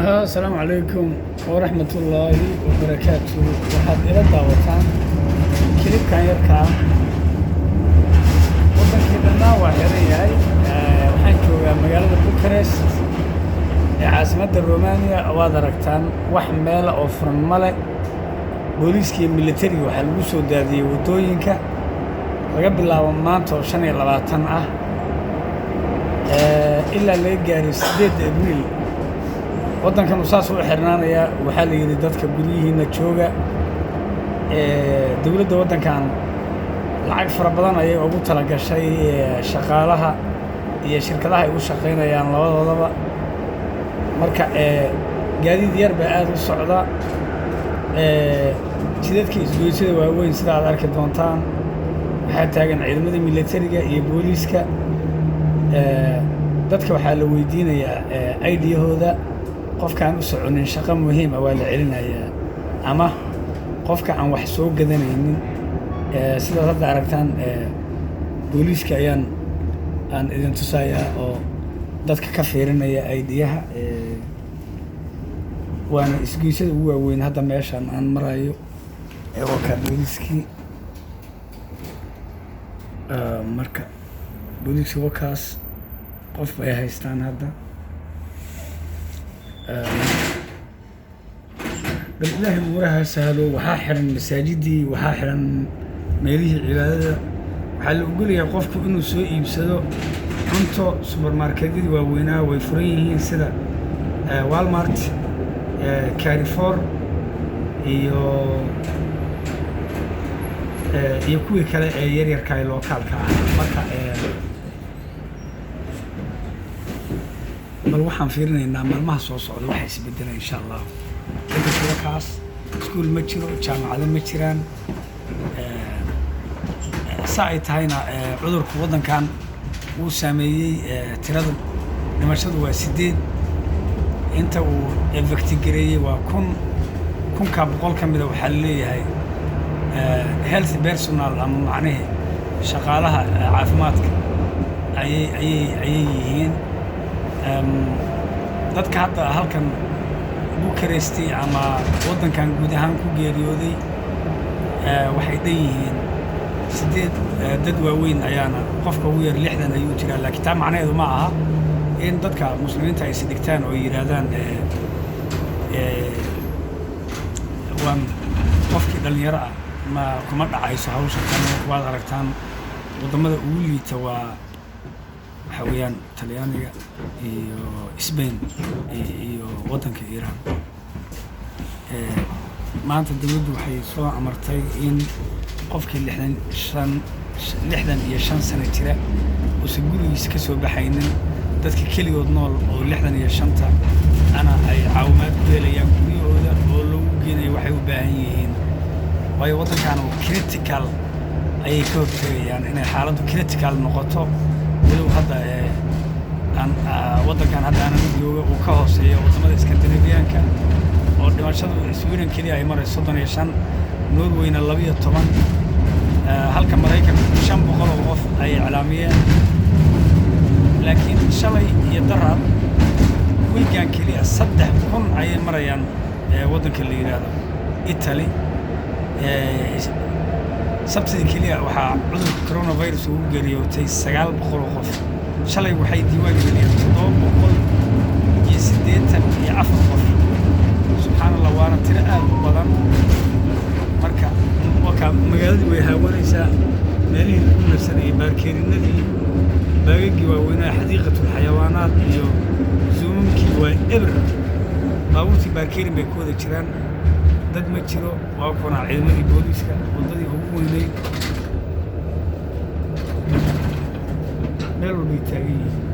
السلام عليكم ورحمة الله وبركاته. waxaad ila daawataan kilibkan yarkaa wadankii dhanaa waa xiran yahay. waxaan joogaa magaalada Bucharest ee caasimadda Romania. waad aragtaan wax meel oo furan male. booliiska iyo militariga waxaa lagu soo daadiyey wadooyinka laga bilaabo maanta oo 25 ah ilaa laga gaaray 8 Abriil. waddankan saas u xirnaanaya. waxaa la yidhi dadka guryihiina jooga. dawladda waddankan lacag fara badan ayay ugu talagashay shaqaalaha iyo shirkadaha ay u shaqaynayaan labadoodaba. marka gaadiid yar baa aad u socda. jidadka isgoysyada waaweyn sida aad arki doontaan waxaa taagan ciidamada militariga iyo booliiska. dadka waxaa la weydiinayaa ID-yahooda. qofkaan u soconin shaqo muhiim ah waa la celinayaa, ama qofka aan wax soo gadanaynin sidaad hadda aragtaan booliiska aan idin tusayaa oo dadka ka fiirinaya ID-yaha. waana isgoysyada ugu waaweyn hadda meeshaan aan marayo waa kaa booliiskii. marka booliiska wakaas qof bay haystaan hadda. bal ilaahay umuuraha sahlo. waxaa xiran masaajidii, waxaa xiran meelihii cibaadada. waxaa la ogolayaa qofku inuu soo iibsado cunto. subermarketyadii waaweynaa way furan yihiin sida Walmart, Carrefour iyo kuwii kale ee yaryarka ee lookaalka ah. marka bal waxaan fiirinaynaa maalmaha soo socda waxa isbedela insha allah. dadka wakaas iskuul ma jiro, jaamacado ma jiraan. saa ay tahayna cudurku waddankan wuu saameeyey. tirada dhimashadu waa 8. inta uu efectigareeyey waa 1000 boqol ka mida waxaa leeyahay health personal ama macnahe shaqaalaha caafimaadka ayay yihiin. dadka hadda halkan Bucharest ama waddankan guud ahaan ku geeriyooday waxay dhan yihiin 8. dad waaweyn ayaana qofka ugu yar 60 ayuu jiraa. laakiin taa macnaheedu ma aha in dadka muslimiinta ay isdhigtaan oo yidhaahdaan waan qofkii dhallinyaro ah kuma dhacayso hawsha tan. waad aragtaan waddamada ugu liita waa waxaa weeyaan Talyaaniga iyo Spain iyo waddanka Iran. maanta dawladdu waxay soo amartay in qofkii 65 sano jira uusan gurigiisa ka soo baxaynin. dadka keligood nool oo 65 ana ay caawimaad ku helayaan guryahooda oo lagu geenayo waxay u baahan yihiin. waayo waddankan oo critical ayay ka hortagayaan inay xaaladdu critical noqoto. walow hadda waddankan hadda aanan jooga uu ka hooseeyo waddamada Scandinavian-ka oo dhimashadu Sweden keliya ay marayso 35, Norwayna 12, halka Maraykanka 500 oo qof ay iclaamiyeen. laakiin shalay iyo darar weekend keliya 3000 ayay marayaan waddanka la yidhaahdo Italy. sabtidii keliya waxaa cudurka coronavirus ugu geeriyootay 900 oo qof. shalay waxay diiwaan geliyeen 784 qof. subxaan allah, waana tiro aad u badan. marka magaaladii way haawanaysaa. meelihii lagu nasanayay baarkeerinadii, baagagii waaweynaa, xadiiqatul xayawaanaad iyo zoomamkii waa eber. baabuurtii baarkeerin bay ku wada jiraan. dad ma jiro. waa kuna ciidamadii booliiska waddadii ugu weynayd meel walbay taagan yihiin.